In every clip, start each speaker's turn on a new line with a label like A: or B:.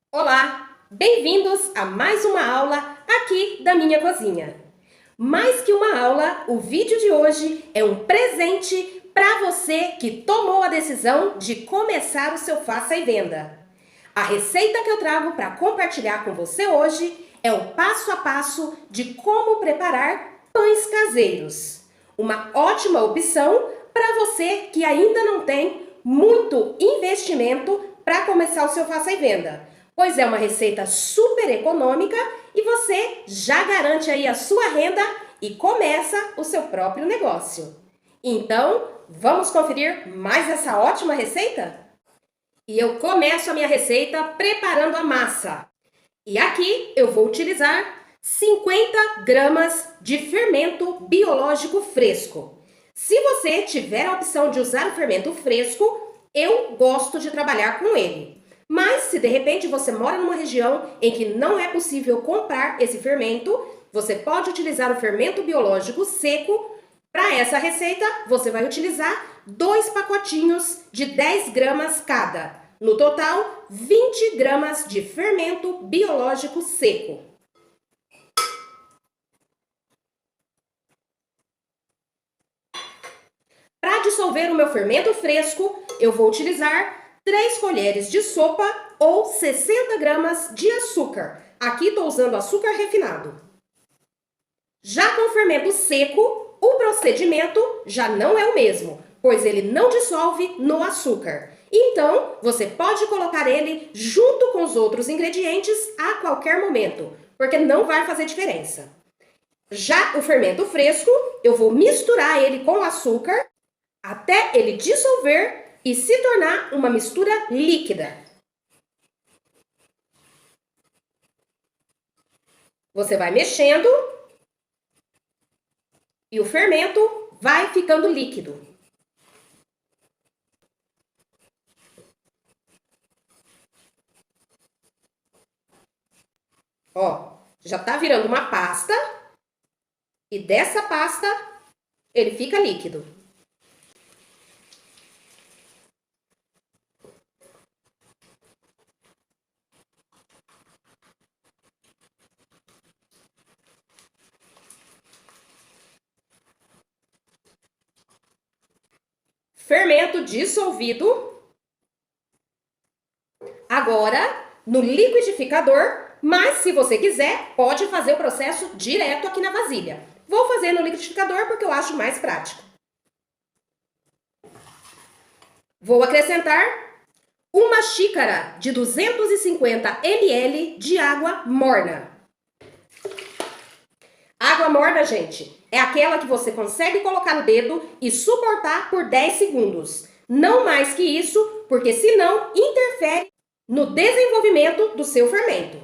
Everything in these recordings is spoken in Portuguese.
A: Olá, bem-vindos a mais uma aula aqui da minha cozinha. Mais que uma aula, o vídeo de hoje é um presente para você que tomou a decisão de começar o seu Faça e Venda. A receita que eu trago para compartilhar com você hoje é o passo a passo de como preparar pães caseiros. Uma ótima opção para você que ainda não tem muito investimento para começar o seu Faça e Venda, pois é uma receita super econômica e você já garante aí a sua renda e começa o seu próprio negócio. Então, vamos conferir mais essa ótima receita? E eu começo a minha receita preparando a massa. E aqui eu vou utilizar 50 gramas de fermento biológico fresco. Se você tiver a opção de usar o fermento fresco, eu gosto de trabalhar com ele. Mas se de repente você mora numa região em que não é possível comprar esse fermento, você pode utilizar o fermento biológico seco. Para essa receita, você vai utilizar 2 pacotinhos de 10 gramas cada. No total, 20 gramas de fermento biológico seco. Para dissolver o meu fermento fresco, eu vou utilizar 3 colheres de sopa ou 60 gramas de açúcar. Aqui estou usando açúcar refinado. Já com o fermento seco, o procedimento já não é o mesmo, pois ele não dissolve no açúcar. Então, você pode colocar ele junto com os outros ingredientes a qualquer momento, porque não vai fazer diferença. Já o fermento fresco, eu vou misturar ele com o açúcar até ele dissolver e se tornar uma mistura líquida. Você vai mexendo e o fermento vai ficando líquido. Ó, já tá virando uma pasta e dessa pasta ele fica líquido. Fermento dissolvido. Agora, no liquidificador, mas se você quiser, pode fazer o processo direto aqui na vasilha. Vou fazer no liquidificador porque eu acho mais prático. Vou acrescentar uma xícara de 250 ml de água morna. Água morna, gente, é aquela que você consegue colocar no dedo e suportar por 10 segundos. Não mais que isso, porque senão interfere no desenvolvimento do seu fermento.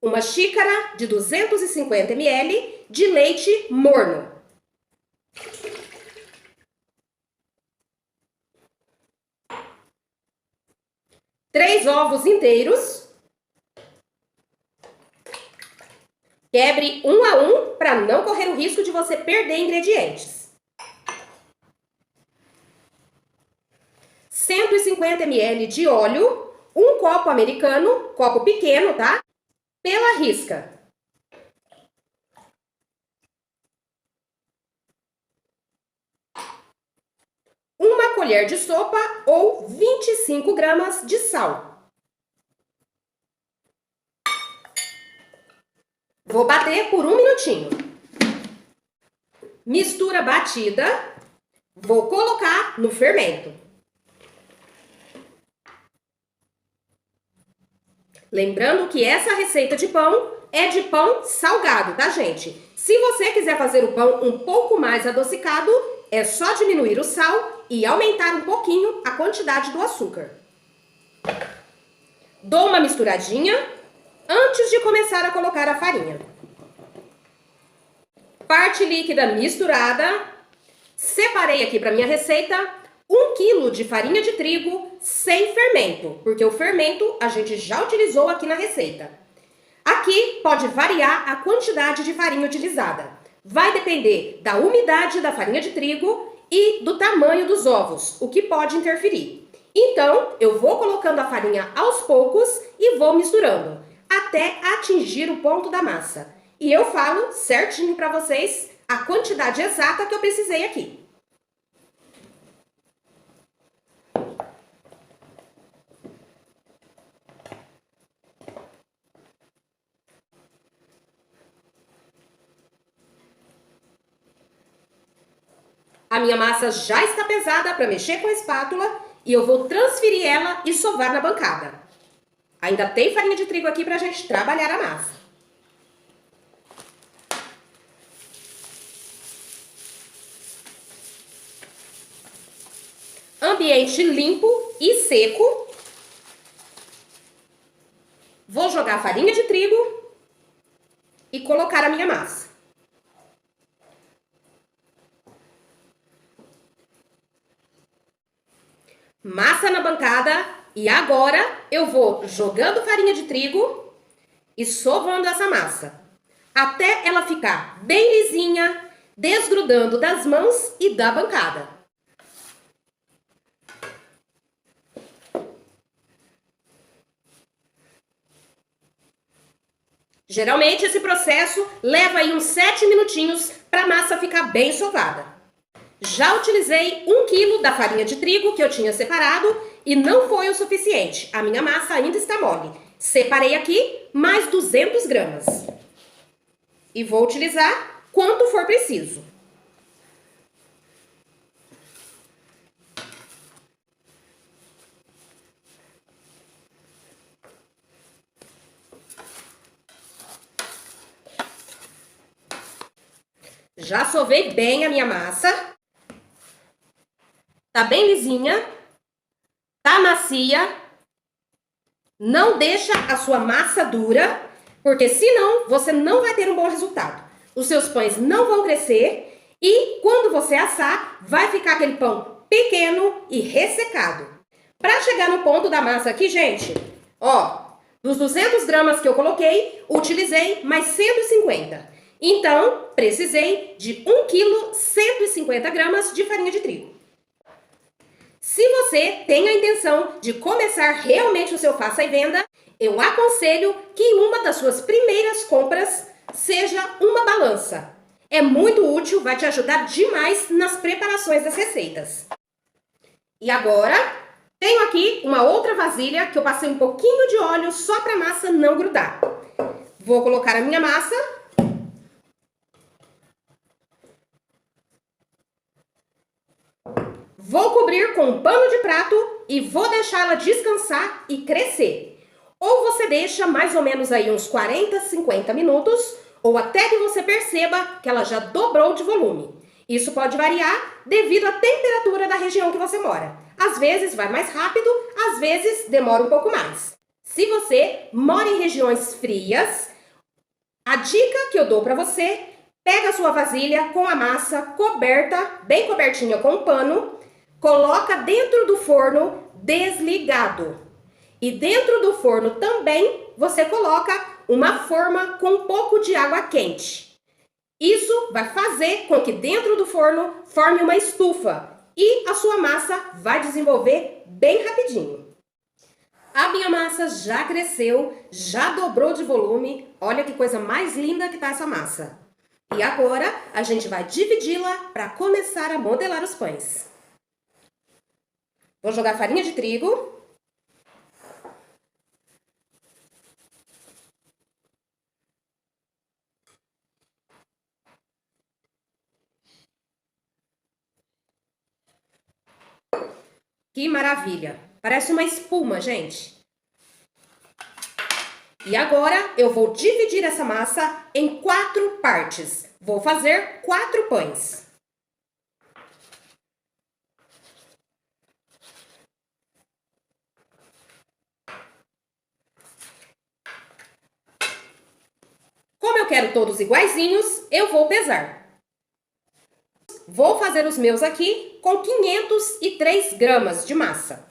A: Uma xícara de 250 ml de leite morno. Três ovos inteiros. Quebre um a um para não correr o risco de você perder ingredientes. 150 ml de óleo, um copo americano, copo pequeno, tá? Pela risca. Uma colher de sopa ou 25 gramas de sal. Vou bater por 1 minutinho. Mistura batida. Vou colocar no fermento. Lembrando que essa receita de pão é de pão salgado, tá, gente? Se você quiser fazer o pão um pouco mais adocicado, é só diminuir o sal e aumentar um pouquinho a quantidade do açúcar. Dou uma misturadinha antes de começar a colocar a farinha. Parte líquida misturada. Separei aqui para minha receita 1 kg de farinha de trigo sem fermento, porque o fermento a gente já utilizou aqui na receita. Aqui pode variar a quantidade de farinha utilizada. Vai depender da umidade da farinha de trigo e do tamanho dos ovos, o que pode interferir. Então, eu vou colocando a farinha aos poucos e vou misturando, até atingir o ponto da massa. E eu falo certinho para vocês a quantidade exata que eu precisei aqui. A minha massa já está pesada para mexer com a espátula e eu vou transferir ela e sovar na bancada. Ainda tem farinha de trigo aqui para a gente trabalhar a massa. Ambiente limpo e seco. Vou jogar a farinha de trigo e colocar a minha massa. Massa na bancada e agora eu vou jogando farinha de trigo e sovando essa massa, até ela ficar bem lisinha, desgrudando das mãos e da bancada. Geralmente esse processo leva aí uns 7 minutinhos para a massa ficar bem sovada. Já utilizei 1 kg da farinha de trigo que eu tinha separado e não foi o suficiente. A minha massa ainda está mole. Separei aqui mais 200 gramas. E vou utilizar quanto for preciso. Já sovei bem a minha massa. Tá bem lisinha, tá macia. Não deixa a sua massa dura, porque senão você não vai ter um bom resultado. Os seus pães não vão crescer e quando você assar, vai ficar aquele pão pequeno e ressecado. Para chegar no ponto da massa aqui, gente, ó, dos 200 gramas que eu coloquei, utilizei mais 150. Então, precisei de 1 kg 150 gramas de farinha de trigo. Se você tem a intenção de começar realmente o seu faça e venda, eu aconselho que uma das suas primeiras compras seja uma balança. É muito útil, vai te ajudar demais nas preparações das receitas. E agora, tenho aqui uma outra vasilha que eu passei um pouquinho de óleo só para a massa não grudar. Vou colocar a minha massa. Vou cobrir com um pano de prato e vou deixá-la descansar e crescer. Ou você deixa mais ou menos aí uns 40, 50 minutos, ou até que você perceba que ela já dobrou de volume. Isso pode variar devido à temperatura da região que você mora. Às vezes vai mais rápido, às vezes demora um pouco mais. Se você mora em regiões frias, a dica que eu dou para você, pega a sua vasilha com a massa coberta, bem cobertinha com um pano, coloca dentro do forno desligado. E dentro do forno também você coloca uma forma com um pouco de água quente. Isso vai fazer com que dentro do forno forme uma estufa e a sua massa vai desenvolver bem rapidinho. A minha massa já cresceu, já dobrou de volume. Olha que coisa mais linda que tá essa massa. E agora a gente vai dividi-la para começar a modelar os pães. Vou jogar farinha de trigo. Que maravilha! Parece uma espuma, gente. E agora eu vou dividir essa massa em 4 partes. Vou fazer 4 pães. Como eu quero todos iguaizinhos, eu vou pesar. Vou fazer os meus aqui com 503 gramas de massa.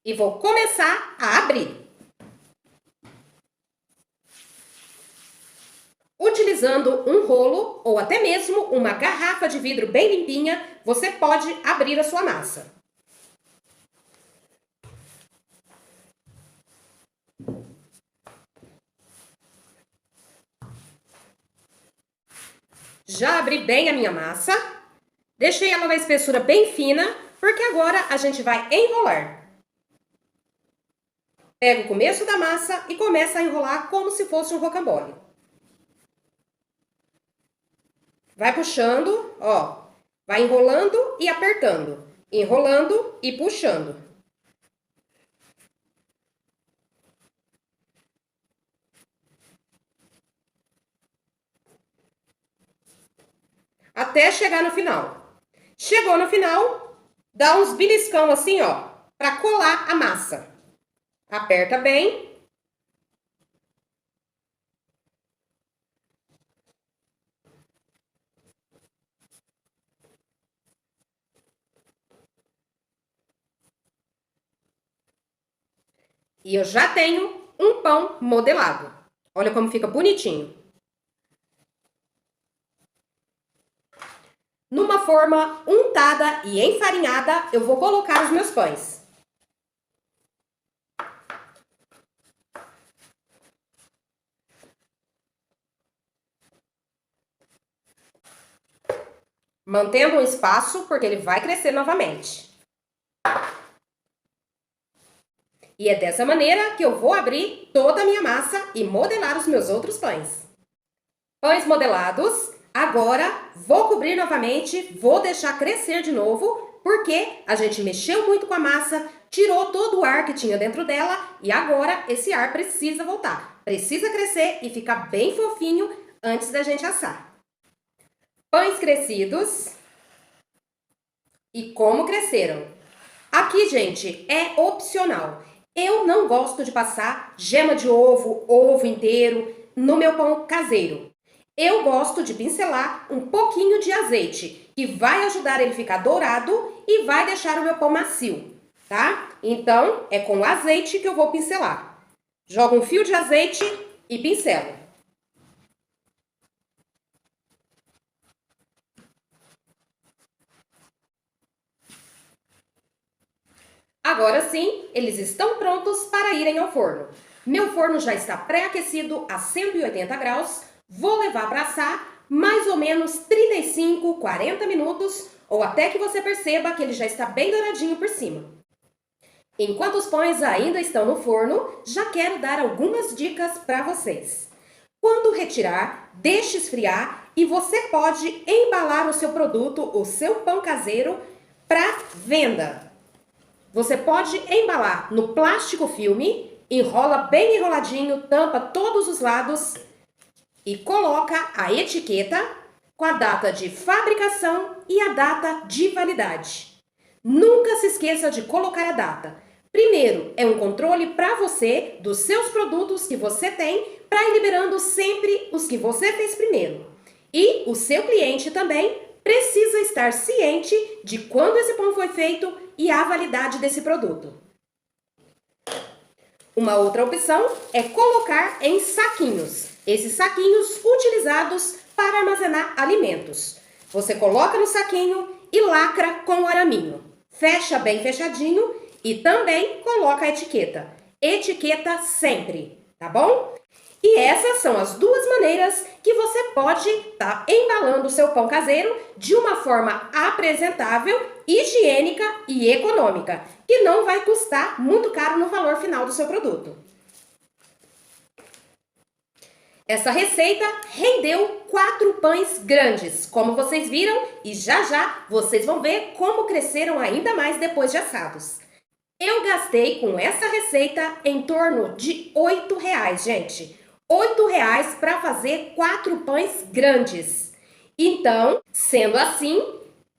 A: E vou começar a abrir. Utilizando um rolo ou até mesmo uma garrafa de vidro bem limpinha, você pode abrir a sua massa. Já abri bem a minha massa, deixei ela na espessura bem fina, porque agora a gente vai enrolar. Pega o começo da massa e começa a enrolar como se fosse um rocambole. Vai puxando, ó, vai enrolando e apertando, enrolando e puxando. Até chegar no final. Chegou no final, dá uns beliscão assim, ó, para colar a massa. Aperta bem. E eu já tenho um pão modelado. Olha como fica bonitinho. Numa forma untada e enfarinhada, eu vou colocar os meus pães. Mantendo um espaço, porque ele vai crescer novamente. E é dessa maneira que eu vou abrir toda a minha massa e modelar os meus outros pães. Pães modelados. Agora, vou cobrir novamente, vou deixar crescer de novo, porque a gente mexeu muito com a massa, tirou todo o ar que tinha dentro dela e agora esse ar precisa voltar. Precisa crescer e ficar bem fofinho antes da gente assar. Pães crescidos. E como cresceram? Aqui, gente, é opcional. Eu não gosto de passar gema de ovo, ovo inteiro no meu pão caseiro. Eu gosto de pincelar um pouquinho de azeite, que vai ajudar ele a ficar dourado e vai deixar o meu pão macio, tá? Então, é com azeite que eu vou pincelar. Jogo um fio de azeite e pincelo. Agora sim, eles estão prontos para irem ao forno. Meu forno já está pré-aquecido a 180 graus. Vou levar para assar mais ou menos 35, 40 minutos, ou até que você perceba que ele já está bem douradinho por cima. Enquanto os pães ainda estão no forno, já quero dar algumas dicas para vocês. Quando retirar, deixe esfriar e você pode embalar o seu produto, o seu pão caseiro, para venda. Você pode embalar no plástico filme, enrola bem enroladinho, tampa todos os lados e coloca a etiqueta com a data de fabricação e a data de validade. Nunca se esqueça de colocar a data. Primeiro, é um controle para você dos seus produtos que você tem, para ir liberando sempre os que você fez primeiro. E o seu cliente também precisa estar ciente de quando esse pão foi feito e a validade desse produto. Uma outra opção é colocar em saquinhos. Esses saquinhos utilizados para armazenar alimentos. Você coloca no saquinho e lacra com o araminho. Fecha bem fechadinho e também coloca a etiqueta. Etiqueta sempre, tá bom? E essas são as duas maneiras que você pode estar embalando o seu pão caseiro de uma forma apresentável, higiênica e econômica, que não vai custar muito caro no valor final do seu produto. Essa receita rendeu 4 pães grandes, como vocês viram, e já já vocês vão ver como cresceram ainda mais depois de assados. Eu gastei com essa receita em torno de R$8, gente. R$8 para fazer 4 pães grandes. Então, sendo assim,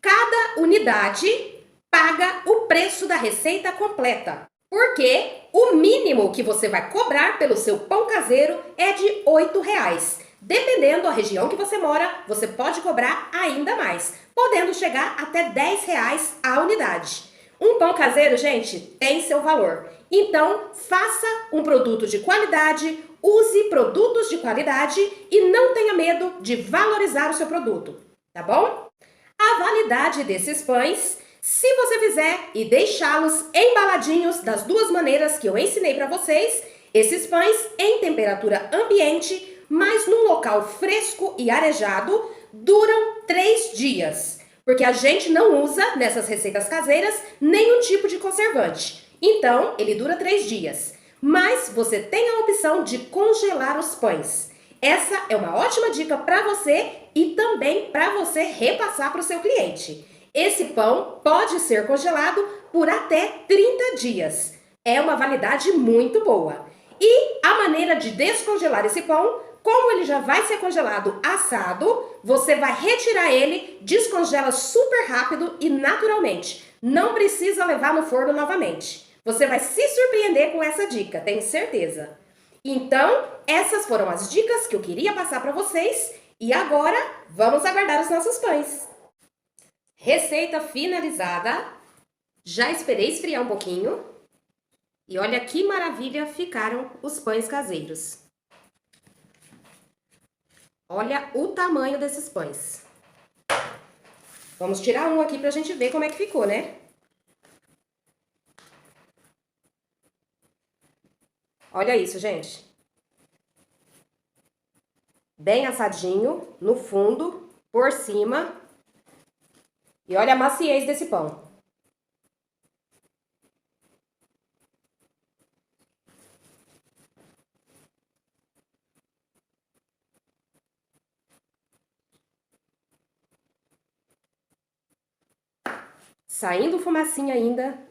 A: cada unidade paga o preço da receita completa. Porque o mínimo que você vai cobrar pelo seu pão caseiro é de R$8. Dependendo da região que você mora, você pode cobrar ainda mais, podendo chegar até R$10 a unidade. Um pão caseiro, gente, tem seu valor. Então, faça um produto de qualidade, use produtos de qualidade e não tenha medo de valorizar o seu produto, tá bom? A validade desses pães, se você fizer e deixá-los embaladinhos das duas maneiras que eu ensinei para vocês, esses pães em temperatura ambiente, mas num local fresco e arejado, duram 3 dias. Porque a gente não usa nessas receitas caseiras nenhum tipo de conservante. Então, ele dura 3 dias. Mas você tem a opção de congelar os pães. Essa é uma ótima dica para você e também para você repassar para o seu cliente. Esse pão pode ser congelado por até 30 dias. É uma validade muito boa. E a maneira de descongelar esse pão, como ele já vai ser congelado assado, você vai retirar ele, descongela super rápido e naturalmente. Não precisa levar no forno novamente. Você vai se surpreender com essa dica, tenho certeza. Então, essas foram as dicas que eu queria passar para vocês e agora vamos aguardar os nossos pães. Receita finalizada. Já esperei esfriar um pouquinho. E olha que maravilha ficaram os pães caseiros. Olha o tamanho desses pães. Vamos tirar um aqui pra gente ver como é que ficou, né? Olha isso, gente. Bem assadinho, no fundo, por cima. E olha a maciez desse pão. Saindo fumacinha ainda.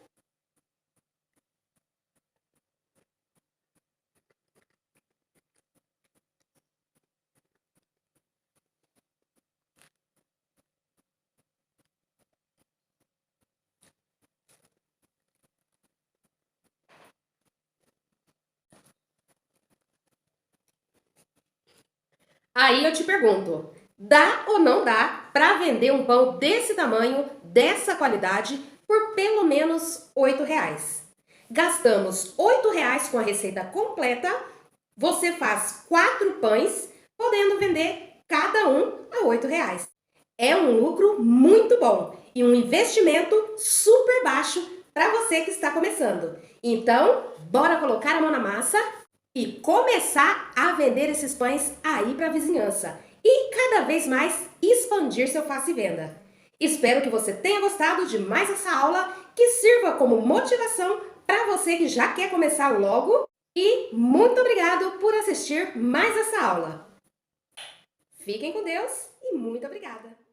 A: Aí eu te pergunto, dá ou não dá para vender um pão desse tamanho, dessa qualidade, por pelo menos R$ 8? Gastamos R$ 8 com a receita completa, você faz 4 pães, podendo vender cada um a R$ 8. É um lucro muito bom e um investimento super baixo para você que está começando. Então, bora colocar a mão na massa e começar a vender esses pães aí para a vizinhança e cada vez mais expandir seu fácil venda. Espero que você tenha gostado de mais essa aula, que sirva como motivação para você que já quer começar logo e muito obrigado por assistir mais essa aula. Fiquem com Deus e muito obrigada!